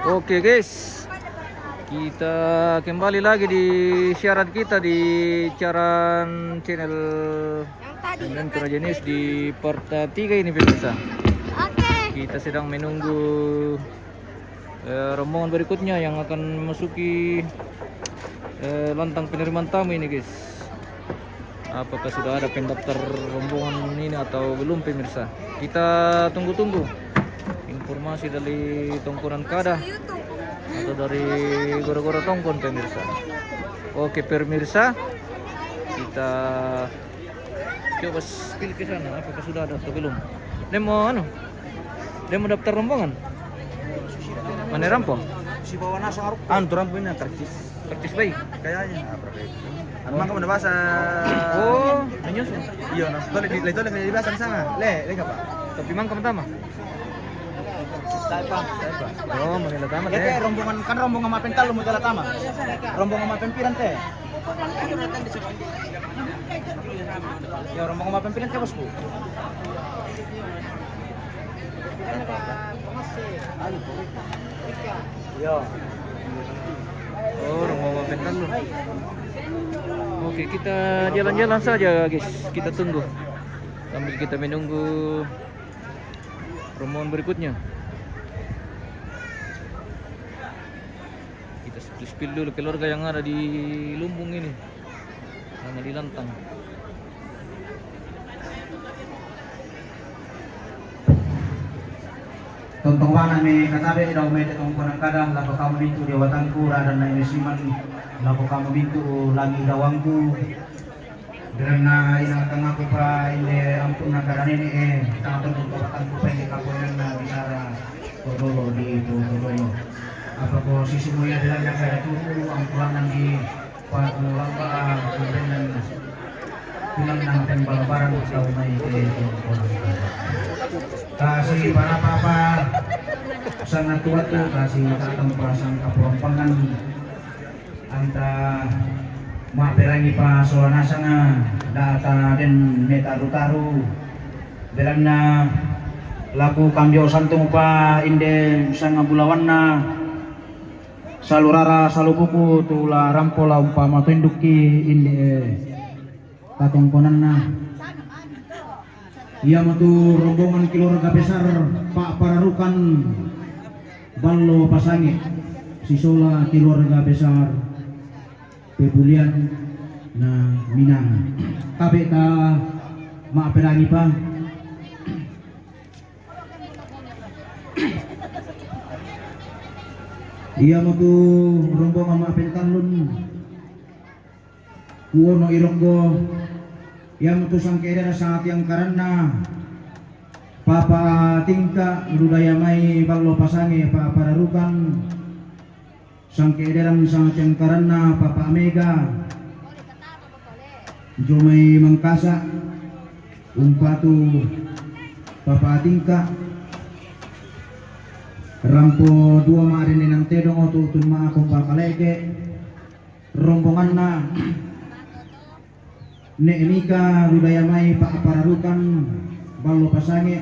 Oke guys, kita kembali lagi di siaran kita di siaran channel Adventure Jenis di part 3 ini pemirsa. Kita sedang menunggu rombongan berikutnya yang akan memasuki lantang penerimaan tamu ini guys. Apakah sudah ada pendaftar rombongan ini atau belum pemirsa? Kita tunggu-tunggu informasi dari Tongkonan Kada atau dari Goro-Goro Tongkon pemirsa. Oke pemirsa, kita coba spill ke sana. Apakah sudah ada atau belum? Dia mau daftar rombongan. Mana rampung? Si bawa nasa ngaruk. Tu rampungnya karcis baik. Kayaknya. Emang kamu udah bahasa. Oh, menyusun. Iya, nah. Itu lagi di bahasa sana. Le apa? Tapi mang pertama. Taipa. Oh, manila tama Ya teh rombongan kan rombongan mapental lu mutala tama. Rombongan mapempiran teh. Ya rombongan mapempiran teh bosku. Yo. Oh, rombongan pental lu. Oke, kita jalan-jalan saja guys. Kita tunggu sambil kita menunggu rombongan berikutnya. Kita spill dulu keluarga yang ada di Lumbung ini, sama di Lantang. Tontong wana me katabe daw me Tongkonan Kada lako kamu bintu dewatangku radan na inisiman lako kamu bintu lagi dawangku karena inang tengahku pa inde ampun na kada nini tangan dewatangku pa inde kapunan na bisara Todolo di Todolo apa ko sisimuya dalam yang kada turu ang pulangan di Patulamba kemudian bilang nang tembal-barang daw may Tongkonan Kada kasih para papa sangat tua tuh kasih datang pasang kapurompangan anta maperangi pa soana sana data den meta taru berana laku kambio santung pa inde sanga bulawan na salurara salubuku tula rampola umpama penduki inde katongkonan na. Ia matu rombongan keluarga besar Pak Pararukan Ballo Pasangi Sisola keluarga besar Pebulian na Minang kabeh ta maaperangi pa ia matu rombongan maapentalun kuono ironggo yang utusan keadaan saat yang karena Papa Tingka budaya mai Ballo Pasangi Pak Pararukan sang keadaan sangat yang karena Papa Mega Jomai Mangkasa umpatu Papa Tingka rampo dua marin nang tedong otutun ma akong bakaleke rombongan na Nika budaya mai Pak Pararukan Ballo Pasangi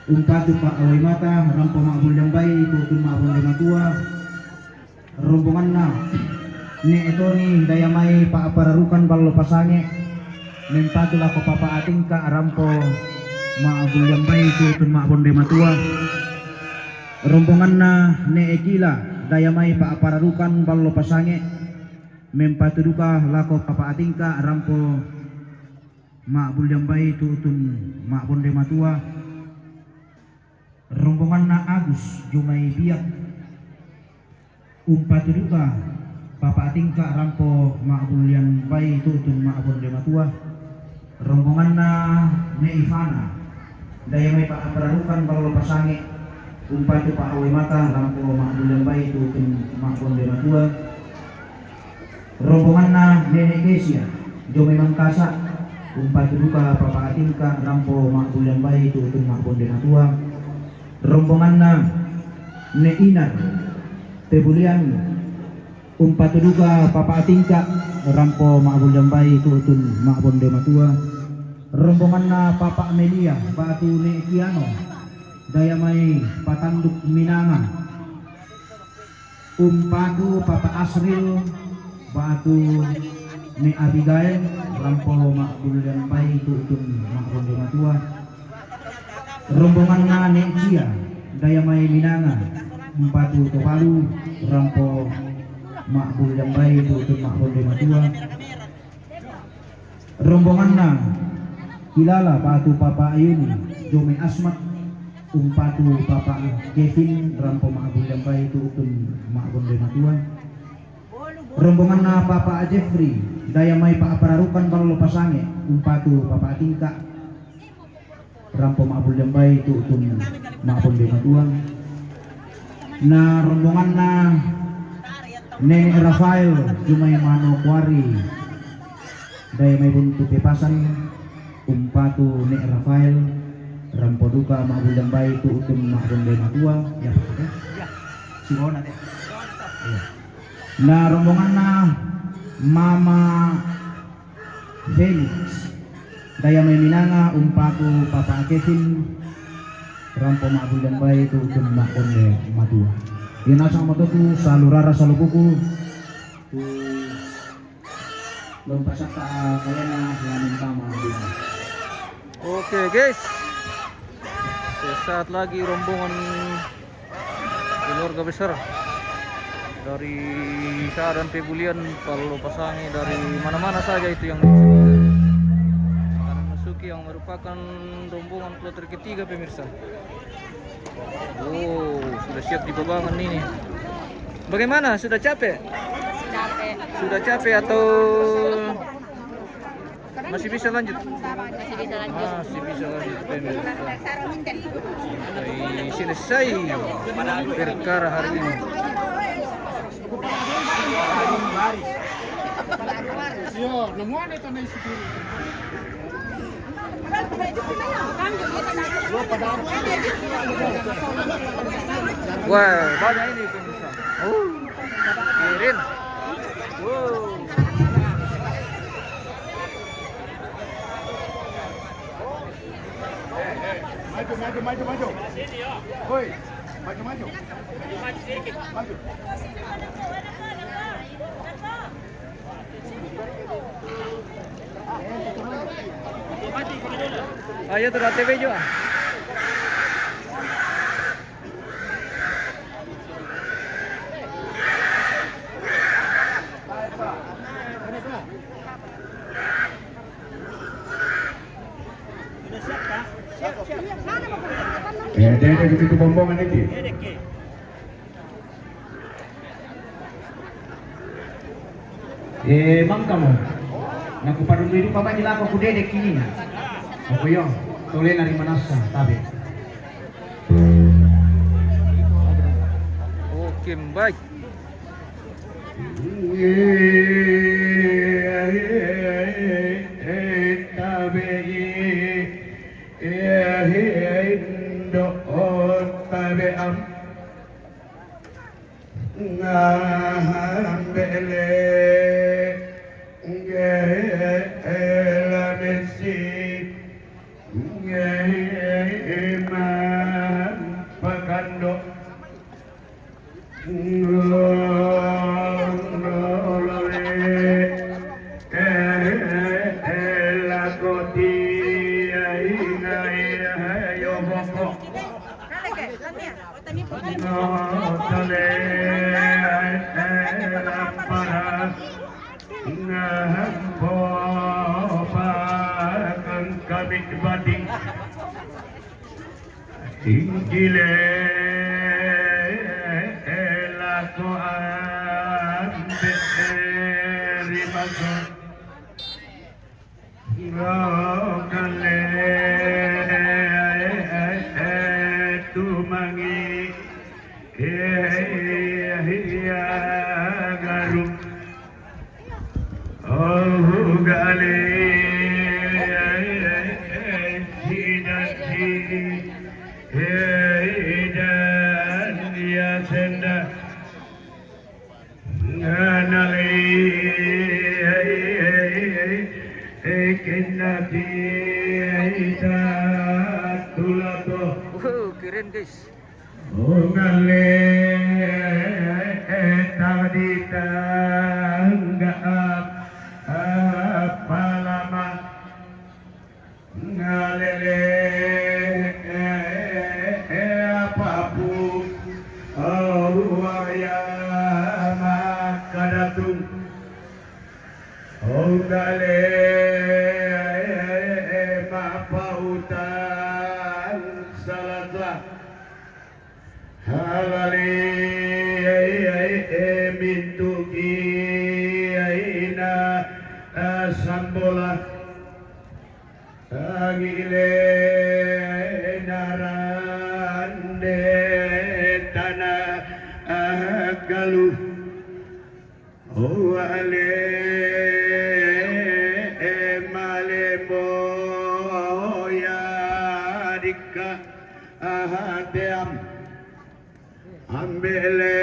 umpatu Pak Awai Mata rampo makbul yang baik tutun makbul lima tua rombongan na itu nih daya mai Pak Pararukan Ballo Pasangi mempatu lako Papa Atingka rampo makbul yang baik tutun makbul lima tua rombongan na ekila daya mai Pak Pararukan Ballo Pasangi mempatu duka lako Papa Atingka rampo makbul jambai tutun makbul dematua rombongan na Agus Jumai Biak umpatu duka Papa Atingka rampo makbul jambai tutun makbul dematua rombongan na Ivana daya mai Pak Pararukan Ballo Pasangi umpatu Pak Awai Mata rampo makbul jambai tutun makbul dematua rombongan na Nenek Kesia Jomai Mangkasa umpatu duka Papa Atingka rampo makbul yang baik tutun makbul denatua rombongan na Neinar Pebulian umpatu duka Papa Atingka rampo makbul yang baik tutun makbul denatua rombongan na Papa Amelia Batu Nekiano Dayamay Patanduk Minanga Patu Papa Asril Batu ni Abigail Rampolo Makbul dan Pai Tutun Makron Matua rombongan na Necia Dayamay Minanga Patu Topalu Rampo Makbul dan Pai Tutun Makron Matua rombongan na Kilala Patu Papa Ayuni Jome Asmat Patu Papa Kevin Rampo Makbul dan Pai Tutun Makron Matua rombongan na Papa Jeffrey Dayamay Pak Pararukan Balolo Pasange Patu Papa Tingka Rampo Makbul dan Pai Tutun Makron Matua na rombongan na Nenek Rafael Jumay Mano Kuari Dayamay Buntu Pepasan Patu Nek Rafael Rampo Duka Makbul dan Pai Tutun Makron Matua ya Simona deh na rombongan na Mama Felix Dayamay Minanga Patu Papa Kevin Rampo Makbul dan Pai Tutun Makron Matua yun asang matutu salurara salubuku lompasak ta kaya na lamin tama. Oke guys, sesaat lagi rombongan keluarga besar dari Syah dan Pebulian Balolo Pasangi dari mana-mana saja itu yang disebutkan akan memasuki yang merupakan rombongan kloter ketiga pemirsa. Oh, sudah siap di babangan ini. Bagaimana? Sudah capek? Capek. Sudah capek atau masih bisa lanjut? Masih bisa lanjut. Masih bisa lanjut pemirsa. Selesai perkara hari ini. Wah, banyak ini pemirsa. Kirin. Wow. Maju. Woi, maju. Maju. Ayo tuh ATV juga. Dede begitu bombongan itu. Mang kamu. Naku parung diri papa nila aku dede kini na. Ako yo, tole na rin manasa tabi. Oke, baik. Injile laku amberi bago lokale tumangi hiya garum oh gale dan dia senda nganali kenati tulato Keren ngale tadi tanggap palama ngalele apapun waya makadatung ngale mapautan salatlah halali mintuki aina sambola agile narande tanah galuh ale malemoya dika ahadeam ambele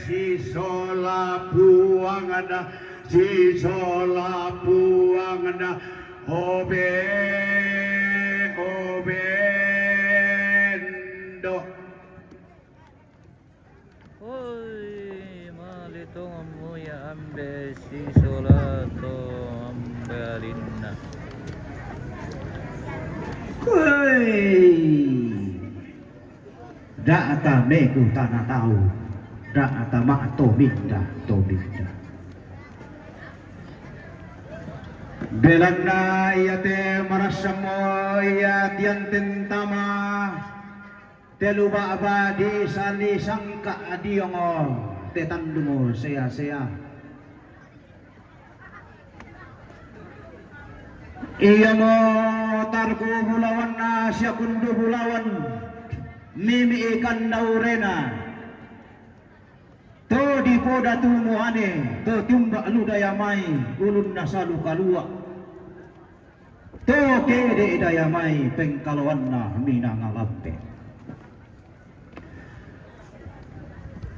si sola buang ada si sola buang ada obendo Oi, malito mo ya ambe si solato ambelinna. Da'ata meku tanah tahu da'ata ma'to binda to binda belanda yate marasamo ya tianten tama teluba abadi sali sangka adiongo tetandumo saya iya mo tarku bulawan na siya kundu bulawan mimi ikan daurena to di poda tumuhane to tumba ludaya mai ulun nasalu kalua to kede daya mai pengkalawan na mina ngalape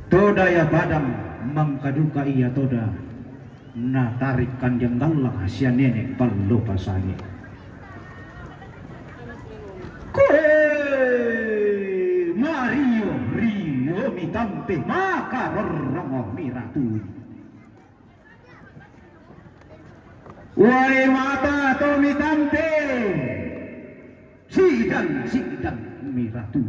to daya padang mangkaduka iya toda na tarikan yang galang hasia nenek perlu pasangi Mario Rio mitampe maka rorongo miratu wai mata to mitampe sidan miratu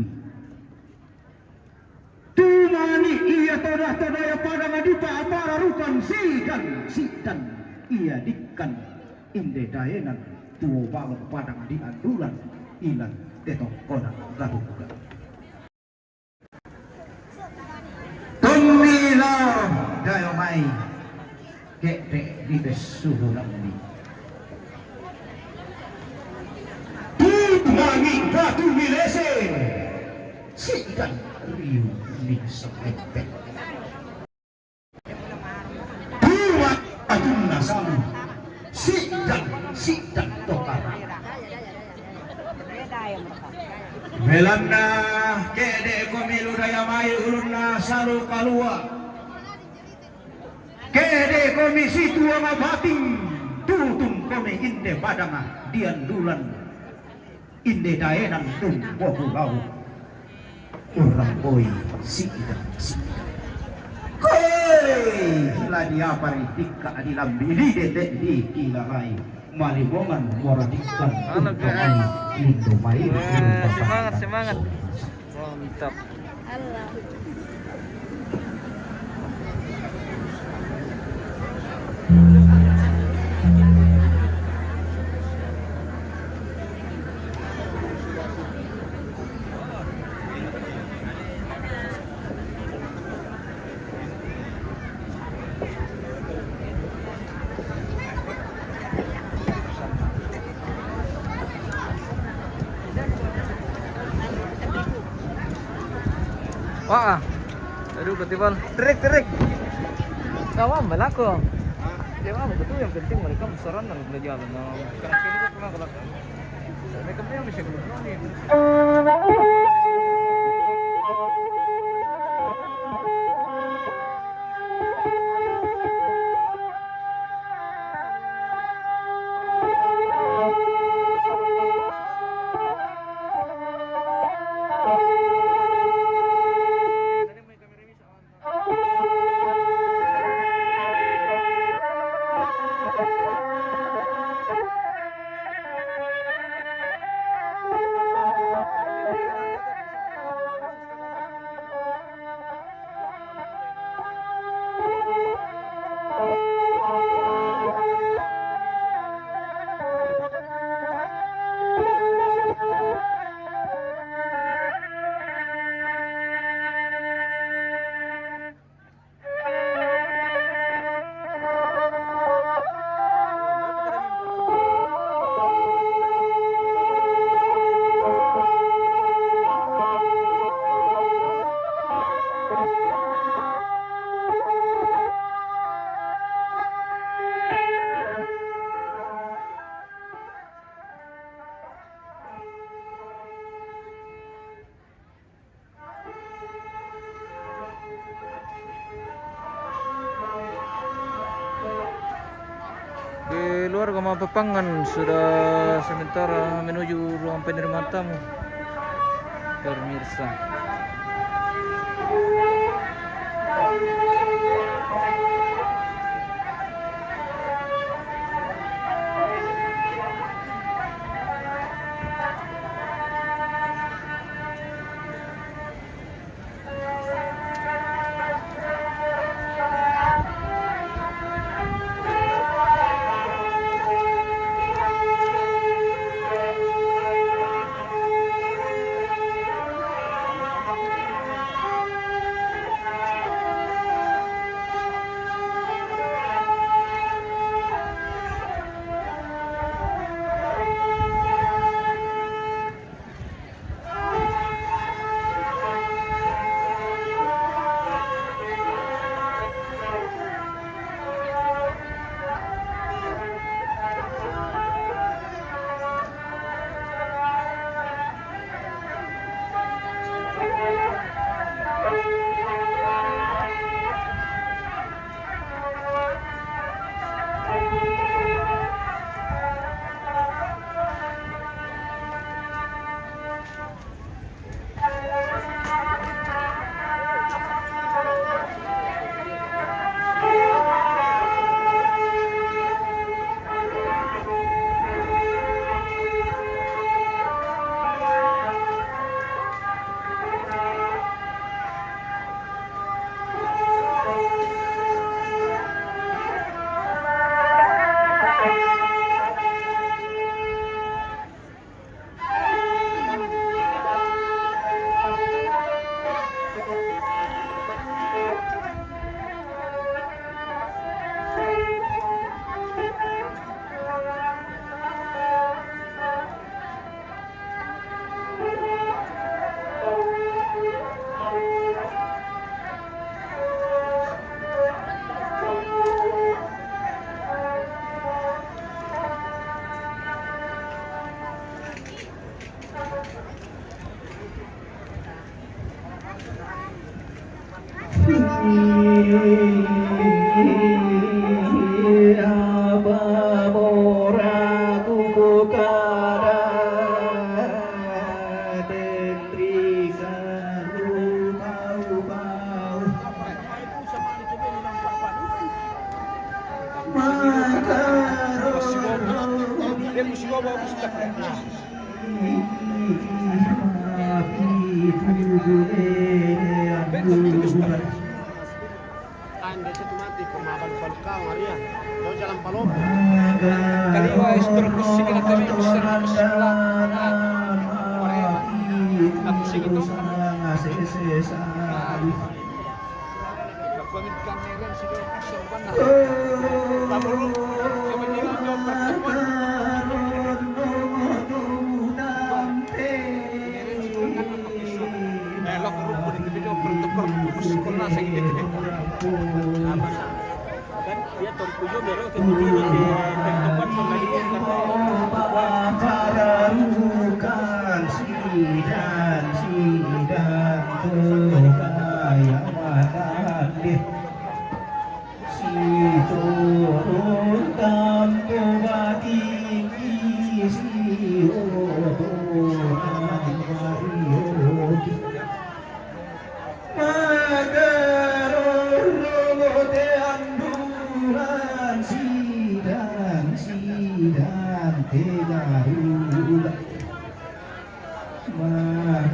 tumani iya todah ya pada ngadipa amara rukan sidan iya dikan inde daenan tuo balok padang di andulan ilan detok konak gabuka tumila dayo mai kete di besuhu lambi tumani batu milese sidan riu ni sepete tua atun nasamu sidan tokara Belanda kede komilu daya mai ulunna salu kalua kede komisi tua mabating tutum komi inde padanga dian dulan inde daenan tum boku lau orang boy sidan koi hila diapari tika adilambi di dedek di kilalai malibongan moradikan Anak ya. Indo main Semangat. Mantap. Allah. Wah, aduh ketibal. Terik. Kawan balako. Dia mah betul yang penting mereka besaran dan belajar. Nah, sekarang sini tuh pernah kalau mereka punya bisa belum nih. warga Mapapangan sudah sementara menuju ruang penerimaan tamu. Pemirsa.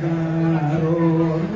Makarun